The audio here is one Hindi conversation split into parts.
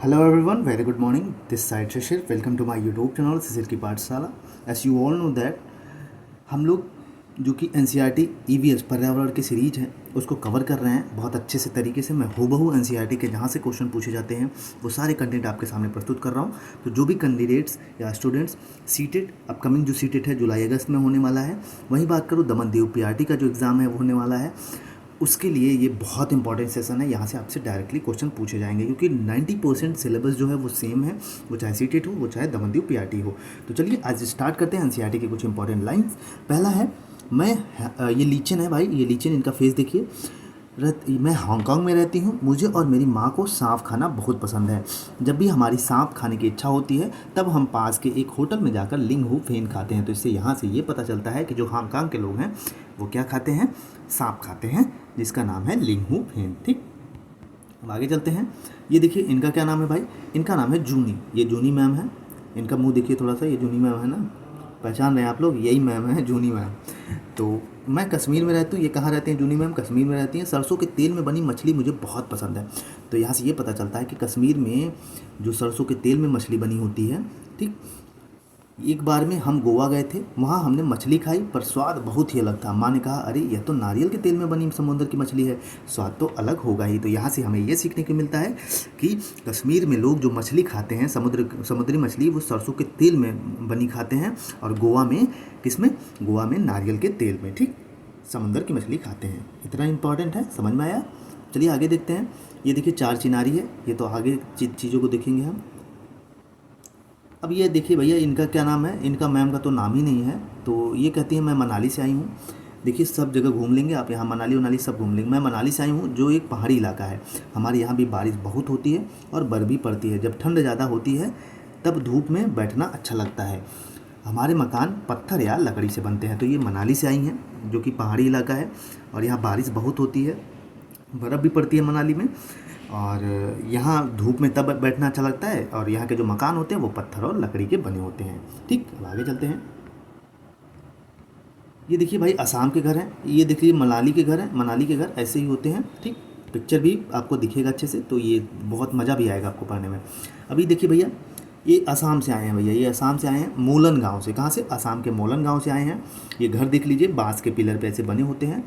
Hello everyone, very good morning. This side Shashir. Welcome to my YouTube channel शिशिर की पाठशाला. As you all know that हम लोग जो कि NCERT EVS पर्यावरण की सीरीज है उसको कवर कर रहे हैं बहुत अच्छे से तरीके से. मैं हूबहू NCERT के जहाँ से क्वेश्चन पूछे जाते हैं वो सारे कंटेंट आपके सामने प्रस्तुत कर रहा हूँ. तो जो भी कैंडिडेट्स या स्टूडेंट्स सीटेड अपकमिंग जो सीटेड है जुलाई अगस्त में होने वाला है, वहीं बात करूँ दमनदीव PRT का जो एग्ज़ाम है वो होने वाला है, उसके लिए ये बहुत इंपॉर्टेंट सेशन है. यहाँ से आपसे डायरेक्टली क्वेश्चन पूछे जाएंगे क्योंकि 90% सिलेबस जो है वो सेम है, वो चाहे सीटेट हो वो चाहे दमनदीव PRT हो. तो चलिए आज स्टार्ट करते हैं NCERT के कुछ इंपॉर्टेंट लाइंस. पहला है ये लीचन है भाई, ये लीचन इनका फेस देखिए. मैं हांगकांग में रहती हूँ, मुझे और मेरी माँ को सांप खाना बहुत पसंद है. जब भी हमारी सांप खाने की इच्छा होती है तब हम पास के एक होटल में जाकर लिंगहू फेन खाते हैं. तो इससे यहाँ से ये पता चलता है कि जो हांगकांग के लोग हैं वो क्या खाते हैं, सांप खाते हैं, जिसका नाम है लिंगहू फेन. ठीक, अब आगे चलते हैं. ये देखिए इनका क्या नाम है भाई, इनका नाम है जूनी. ये जूनी मैम है, इनका मुंह देखिए थोड़ा सा, ये जूनी मैम है ना, पहचान रहे हैं आप लोग, यही मैम है जूनी मैम. तो मैं कश्मीर में रहती हूँ, ये कहाँ रहती हैं जूनी मैम, कश्मीर में रहती हैं. सरसों के तेल में बनी मछली मुझे बहुत पसंद है. तो यहाँ से ये पता चलता है कि कश्मीर में जो सरसों के तेल में मछली बनी होती है. ठीक, एक बार में हम गोवा गए थे, वहाँ हमने मछली खाई पर स्वाद बहुत ही अलग था. माँ ने कहा अरे यह तो नारियल के तेल में बनी समुद्र की मछली है, स्वाद तो अलग होगा ही. तो यहाँ से हमें ये सीखने को मिलता है कि कश्मीर में लोग जो मछली खाते हैं समुद्री मछली वो सरसों के तेल में बनी खाते हैं, और गोवा में किस में, गोवा में नारियल के तेल में, ठीक, समुद्र की मछली खाते हैं. इतना इंपॉर्टेंट है, समझ में आया. चलिए आगे देखते हैं. ये देखिए चार चिनारी है, ये तो आगे चीज़ों को देखेंगे हम. अब ये देखिए भैया इनका क्या नाम है, इनका मैम का तो नाम ही नहीं है. तो ये कहती हैं मैं मनाली से आई हूँ. देखिए सब जगह घूम लेंगे आप, यहाँ मनाली सब घूम लेंगे. मैं मनाली से आई हूँ जो एक पहाड़ी इलाका है. हमारे यहाँ भी बारिश बहुत होती है और बर्फ़ भी पड़ती है. जब ठंड ज़्यादा होती है तब धूप में बैठना अच्छा लगता है. हमारे मकान पत्थर या लकड़ी से बनते हैं. तो ये मनाली से आई हैं जो कि पहाड़ी इलाका है और यहाँ बारिश बहुत होती है, बर्फ़ भी पड़ती है मनाली में, और यहाँ धूप में तब बैठना अच्छा लगता है. और यहाँ के जो मकान होते हैं वो पत्थर और लकड़ी के बने होते हैं. ठीक, अब आगे चलते हैं. ये देखिए भाई असम के घर हैं, ये देखिए मनाली के घर हैं. मनाली के घर ऐसे ही होते हैं. ठीक, पिक्चर भी आपको दिखेगा अच्छे से, तो ये बहुत मज़ा भी आएगा आपको पढ़ने में. अभी देखिए भैया ये असम से आए हैं भैया, ये असम से आए हैं मोलन गाँव से. कहाँ से, असम के मोलन गाँव से आए हैं. ये घर देख लीजिए, बाँस के पिलर पे ऐसे बने होते हैं.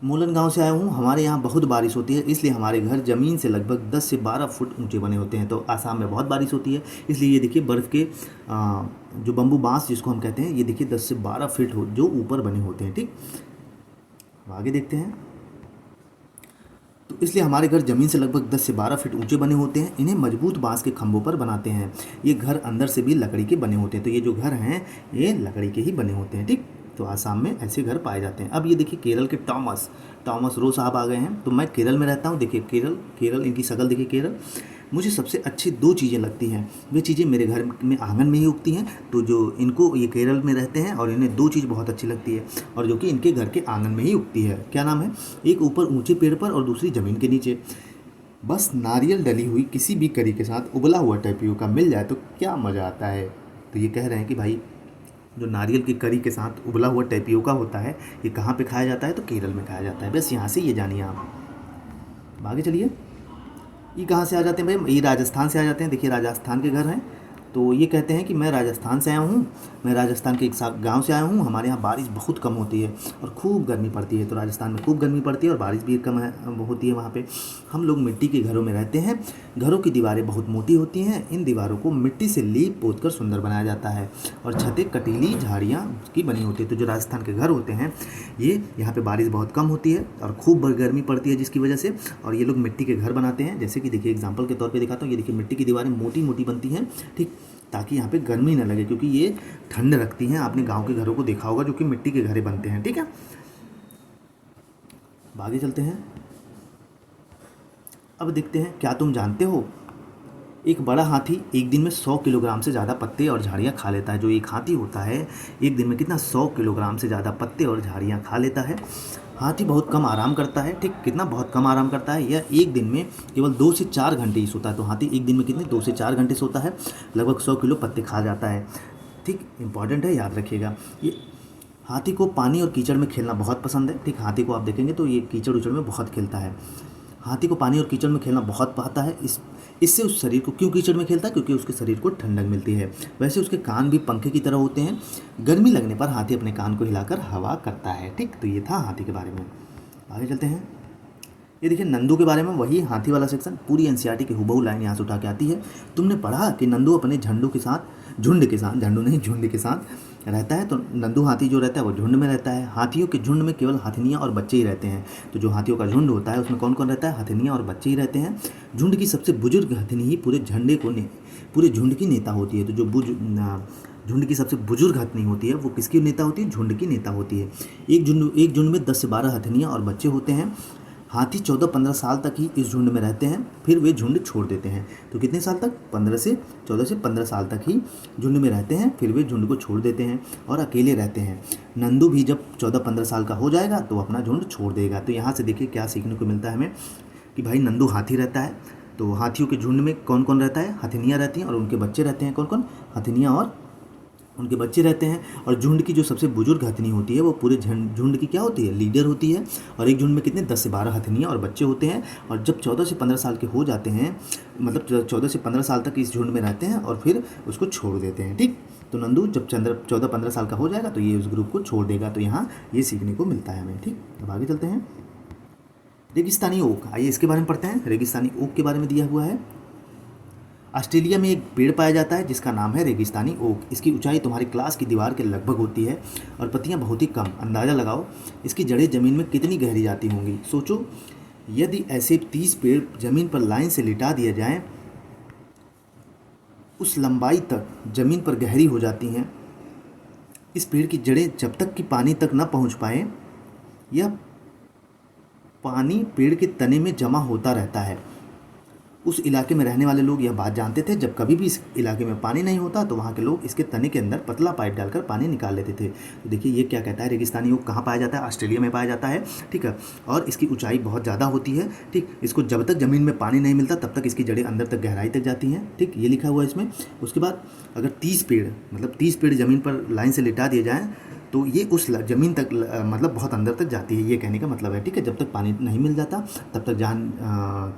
मोलन गांव से आया हूँ, हमारे यहाँ बहुत बारिश होती है इसलिए हमारे घर ज़मीन से लगभग 10 से 12 फुट ऊंचे बने होते हैं. तो आसाम में बहुत बारिश होती है इसलिए ये देखिए बर्फ़ के जो बम्बू बांस जिसको हम कहते हैं, ये देखिए 10 से 12 फीट जो ऊपर बने होते हैं. ठीक, आगे देखते हैं. तो इसलिए हमारे घर ज़मीन से लगभग 10 से 12 फीट ऊंचे बने होते हैं. इन्हें मजबूत बांस के खंभों पर बनाते हैं. ये घर अंदर से भी लकड़ी के बने होते हैं. तो ये जो घर हैं ये लकड़ी के ही बने होते हैं. ठीक, तो आसाम में ऐसे घर पाए जाते हैं. अब ये देखिए केरल के टॉमस रो साहब आ गए हैं. तो मैं केरल में रहता हूँ. देखिए केरल इनकी शक्ल देखिए. केरल मुझे सबसे अच्छी दो चीज़ें लगती हैं, वे चीज़ें मेरे घर में आंगन में ही उगती हैं. तो जो इनको, ये केरल में रहते हैं और इन्हें दो चीज़ बहुत अच्छी लगती है और जो कि इनके घर के आंगन में ही उगती है. क्या नाम है, एक ऊपर ऊँचे पेड़ पर और दूसरी ज़मीन के नीचे. बस नारियल डली हुई किसी भी करी के साथ उबला हुआ टैपियोका मिल जाए तो क्या मज़ा आता है. तो ये कह रहे हैं कि भाई जो नारियल की करी के साथ उबला हुआ टैपियोका होता है ये कहाँ पे खाया जाता है, तो केरल में खाया जाता है. बस यहाँ से ये जानिए आप. आगे चलिए. ये कहाँ से आ जाते हैं भाई, ये राजस्थान से आ जाते हैं. देखिए राजस्थान के घर हैं. तो ये कहते हैं कि मैं राजस्थान से आया हूँ, मैं राजस्थान के एक गांव से आया हूँ. हमारे यहाँ बारिश बहुत कम होती है और खूब गर्मी पड़ती है. तो राजस्थान में खूब गर्मी पड़ती है और बारिश भी कम होती है वहाँ पे. हम लोग मिट्टी के घरों में रहते हैं. घरों की दीवारें बहुत मोटी होती हैं. इन दीवारों को मिट्टी से लीप पोत कर सुंदर बनाया जाता है और छतें कटीली झाड़ियाँ की बनी होती है. तो जो राजस्थान के घर होते हैं ये, यहाँ पर बारिश बहुत कम होती है और खूब गर्मी पड़ती है जिसकी वजह से, और ये लोग मिट्टी के घर बनाते हैं. जैसे कि देखिए एग्जाम्पल के तौर पर दिखाता हूँ. ये देखिए मिट्टी की दीवारें मोटी मोटी बनती हैं. ठीक, ताकि यहाँ पे गर्मी ना लगे क्योंकि ये ठंड रखती हैं. आपने गांव के घरों को देखा होगा जो कि मिट्टी के घरे बनते हैं. ठीक है, आगे चलते हैं. अब देखते हैं, क्या तुम जानते हो एक बड़ा हाथी एक दिन में 100 किलोग्राम से ज़्यादा पत्ते और झाड़ियाँ खा लेता है. जो एक हाथी होता है एक दिन में कितना, 100 किलोग्राम से ज़्यादा पत्ते और झाड़ियाँ खा लेता है. हाथी बहुत कम आराम करता है. ठीक, कितना बहुत कम आराम करता है. यह एक दिन में केवल 2 से 4 घंटे ही सोता है. तो हाथी एक दिन में कितने, 2 से 4 घंटे सोता है. लगभग 100 किलो पत्ते खा जाता है. ठीक, इंपॉर्टेंट है, याद रखिएगा. ये हाथी को पानी और कीचड़ में खेलना बहुत पसंद है. ठीक, हाथी को आप देखेंगे तो ये कीचड़ उचड़ में बहुत खेलता है. हाथी को पानी और कीचड़ में खेलना बहुत भाता है। इससे उस शरीर को क्यों कीचड़ में खेलता है? क्योंकि उसके शरीर को ठंडक मिलती है। वैसे उसके कान भी पंखे की तरह होते हैं। गर्मी लगने पर हाथी अपने कान को हिलाकर हवा करता है। ठीक, तो ये था हाथी के बारे में। आगे चलते हैं। ये देखिए नंदू के बारे में, वही हाथी वाला सेक्शन। पूरी एनसीईआरटी की हुबहू लाइन यहाँ से उठा के आती है। तुमने पढ़ा कि नंदू अपने झंडू के साथ, झुंड के साथ, झंडू नहीं झुंड के साथ रहता है। तो नंदू हाथी जो रहता है वो झुंड में रहता है। हाथियों के झुंड में केवल हथिनियाँ और बच्चे ही रहते हैं। तो जो हाथियों का झुंड होता है उसमें कौन कौन रहता है? हथिनियाँ और बच्चे ही रहते हैं। झुंड की सबसे बुजुर्ग हथिनी ही पूरे पूरे झुंड की नेता होती है। तो जो झुंड की सबसे बुजुर्ग हथिनी होती है वो किसकी नेता होती है? झुंड की नेता होती है। एक झुंड में 10 से 12 हथिनियाँ और बच्चे होते हैं। हाथी 14-15 साल तक ही इस झुंड में रहते हैं, फिर वे झुंड छोड़ देते हैं। तो कितने साल तक? 14 से 15 साल तक ही झुंड में रहते हैं, फिर वे झुंड को छोड़ देते हैं और अकेले रहते हैं। नंदू भी जब 14-15 साल का हो जाएगा तो अपना झुंड छोड़ देगा। तो यहाँ से देखिए क्या सीखने को मिलता है हमें कि भाई नंदू हाथी रहता है, तो हाथियों के झुंड में कौन कौन रहता है? हथिनियाँ रहती हैं और उनके बच्चे रहते हैं। कौन कौन? हथिनियाँ और उनके बच्चे रहते हैं। और झुंड की जो सबसे बुजुर्ग हथिनी होती है वो पूरे झुंड की क्या होती है? लीडर होती है। और एक झुंड में कितने? 10 से 12 हथिनियाँ और बच्चे होते हैं। और जब 14 से 15 साल के हो जाते हैं, मतलब 14 से 15 साल तक इस झुंड में रहते हैं और फिर उसको छोड़ देते हैं। ठीक, तो नंदू जब 14-15 साल का हो जाएगा तो ये उस ग्रुप को छोड़ देगा। तो यहाँ ये सीखने को मिलता है हमें। ठीक, अब आगे चलते हैं। रेगिस्तानी ओक, आइए इसके बारे में पढ़ते हैं। रेगिस्तानी ओक के बारे में दिया हुआ है। ऑस्ट्रेलिया में एक पेड़ पाया जाता है जिसका नाम है रेगिस्तानी ओक। इसकी ऊंचाई तुम्हारी क्लास की दीवार के लगभग होती है और पत्तियां बहुत ही कम। अंदाज़ा लगाओ इसकी जड़ें ज़मीन में कितनी गहरी जाती होंगी। सोचो यदि ऐसे 30 पेड़ ज़मीन पर लाइन से लिटा दिए जाएं, उस लंबाई तक ज़मीन पर गहरी हो जाती हैं। इस पेड़ की जड़ें जब तक कि पानी तक न पहुंच पाए, यह पानी पेड़ के तने में जमा होता रहता है। उस इलाके में रहने वाले लोग यह बात जानते थे, जब कभी भी इस इलाके में पानी नहीं होता तो वहाँ के लोग इसके तने के अंदर पतला पाइप डालकर पानी निकाल लेते थे। तो देखिए ये क्या कहता है, रेगिस्तानी ओक कहाँ पाया जाता है? ऑस्ट्रेलिया में पाया जाता है। ठीक है, और इसकी ऊंचाई बहुत ज़्यादा होती है। ठीक, इसको जब तक ज़मीन में पानी नहीं मिलता तब तक इसकी जड़ें अंदर तक गहराई तक जाती हैं। ठीक, ये लिखा हुआ है इसमें। उसके बाद अगर 30 पेड़ ज़मीन पर लाइन से लिटा दिए जाएँ तो ये उस ज़मीन तक मतलब बहुत अंदर तक जाती है, ये कहने का मतलब है। ठीक है, जब तक पानी नहीं मिल जाता तब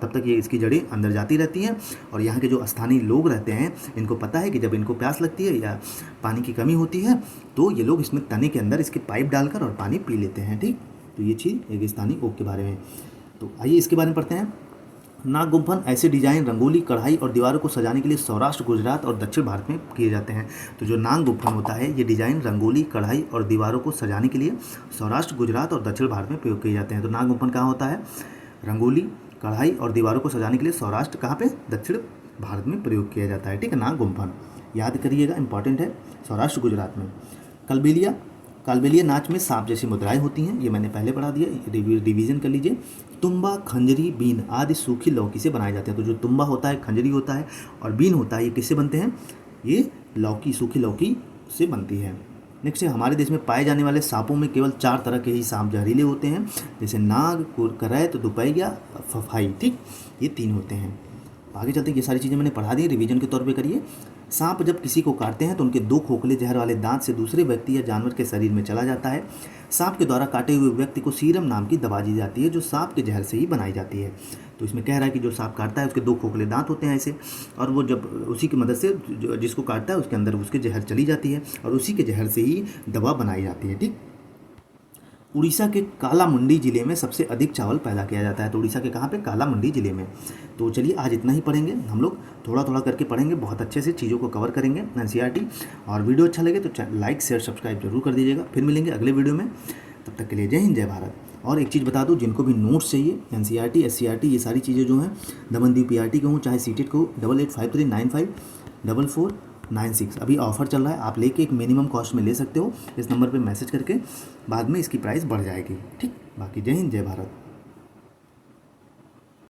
तक ये इसकी जड़ें अंदर जाती रहती हैं। और यहाँ के जो स्थानीय लोग रहते हैं इनको पता है कि जब इनको प्यास लगती है या पानी की कमी होती है तो ये लोग इसमें तने के अंदर इसके पाइप डालकर और पानी पी लेते हैं। ठीक, तो ये चीज़ रेगिस्तानी ओक के बारे में। तो आइए इसके बारे में पढ़ते हैं। नाग गुम्फन ऐसे डिजाइन रंगोली, कढ़ाई और दीवारों को सजाने के लिए सौराष्ट्र, गुजरात और दक्षिण भारत में किए जाते हैं। तो जो नाग गुम्फन होता है ये डिजाइन रंगोली, कढ़ाई और दीवारों को सजाने के लिए सौराष्ट्र, गुजरात और दक्षिण भारत में प्रयोग किए जाते हैं। तो नाग गुम्फन कहाँ होता है? रंगोली, कढ़ाई और दीवारों को सजाने के लिए सौराष्ट्र, कहाँ पे? दक्षिण भारत में प्रयोग किया जाता है। ठीक है, नाग गुम्फन याद करिएगा, इंपॉर्टेंट है। सौराष्ट्र, गुजरात में। कालबेलिया नाच में सांप जैसी मुद्राएं होती हैं, ये मैंने पहले पढ़ा दिया, रिवीजन कर लीजिए। तुम्बा, खंजरी, बीन आदि सूखी लौकी से बनाए जाते हैं। तो जो तुम्बा होता है, खंजरी होता है और बीन होता है, ये किससे बनते हैं? ये लौकी, सूखी लौकी से बनती है। नेक्स्ट है, हमारे देश में पाए जाने वाले सांपों में केवल 4 तरह के ही सांप जहरीले होते हैं, जैसे नाग, करैत, दुपहिया, फफाई। ठीक, ये 3 होते हैं। आगे चलते हैं, ये सारी चीज़ें मैंने पढ़ा दी, रिवीजन के तौर पे करिए। सांप जब किसी को काटते हैं तो उनके 2 खोखले जहर वाले दांत से दूसरे व्यक्ति या जानवर के शरीर में चला जाता है। सांप के द्वारा काटे हुए व्यक्ति को सीरम नाम की दवा दी जाती है, जो सांप के जहर से ही बनाई जाती है। तो इसमें कह रहा है कि जो सांप काटता है उसके 2 खोखले दांत होते हैं ऐसे, और वो जब उसी की मदद से जिसको काटता है उसके अंदर उसके जहर चली जाती है और उसी के जहर से ही दवा बनाई जाती है। ठीक, उड़ीसा के कालामुंडी जिले में सबसे अधिक चावल पैदा किया जाता है। तो उड़ीसा के कहाँ पे? कालामुंडी जिले में। तो चलिए आज इतना ही पढ़ेंगे हम लोग, थोड़ा थोड़ा करके पढ़ेंगे, बहुत अच्छे से चीज़ों को कवर करेंगे एनसीईआरटी। और वीडियो अच्छा लगे तो लाइक, शेयर, सब्सक्राइब जरूर कर दीजिएगा। फिर मिलेंगे अगले वीडियो में, तब तक के लिए जय हिंद, जय भारत। और एक चीज़ बता दूँ, जिनको भी नोट्स चाहिए एनसीईआरटी, एससीईआरटी, ये सारी चीज़ें जो हैं, दमनदीप पीआरटी के हों चाहे सीटेट को, 8853954496 अभी ऑफर चल रहा है। आप लेके एक मिनिमम कॉस्ट में ले सकते हो, इस नंबर पे मैसेज करके। बाद में इसकी प्राइस बढ़ जाएगी। ठीक, बाकी जय हिंद, जय भारत।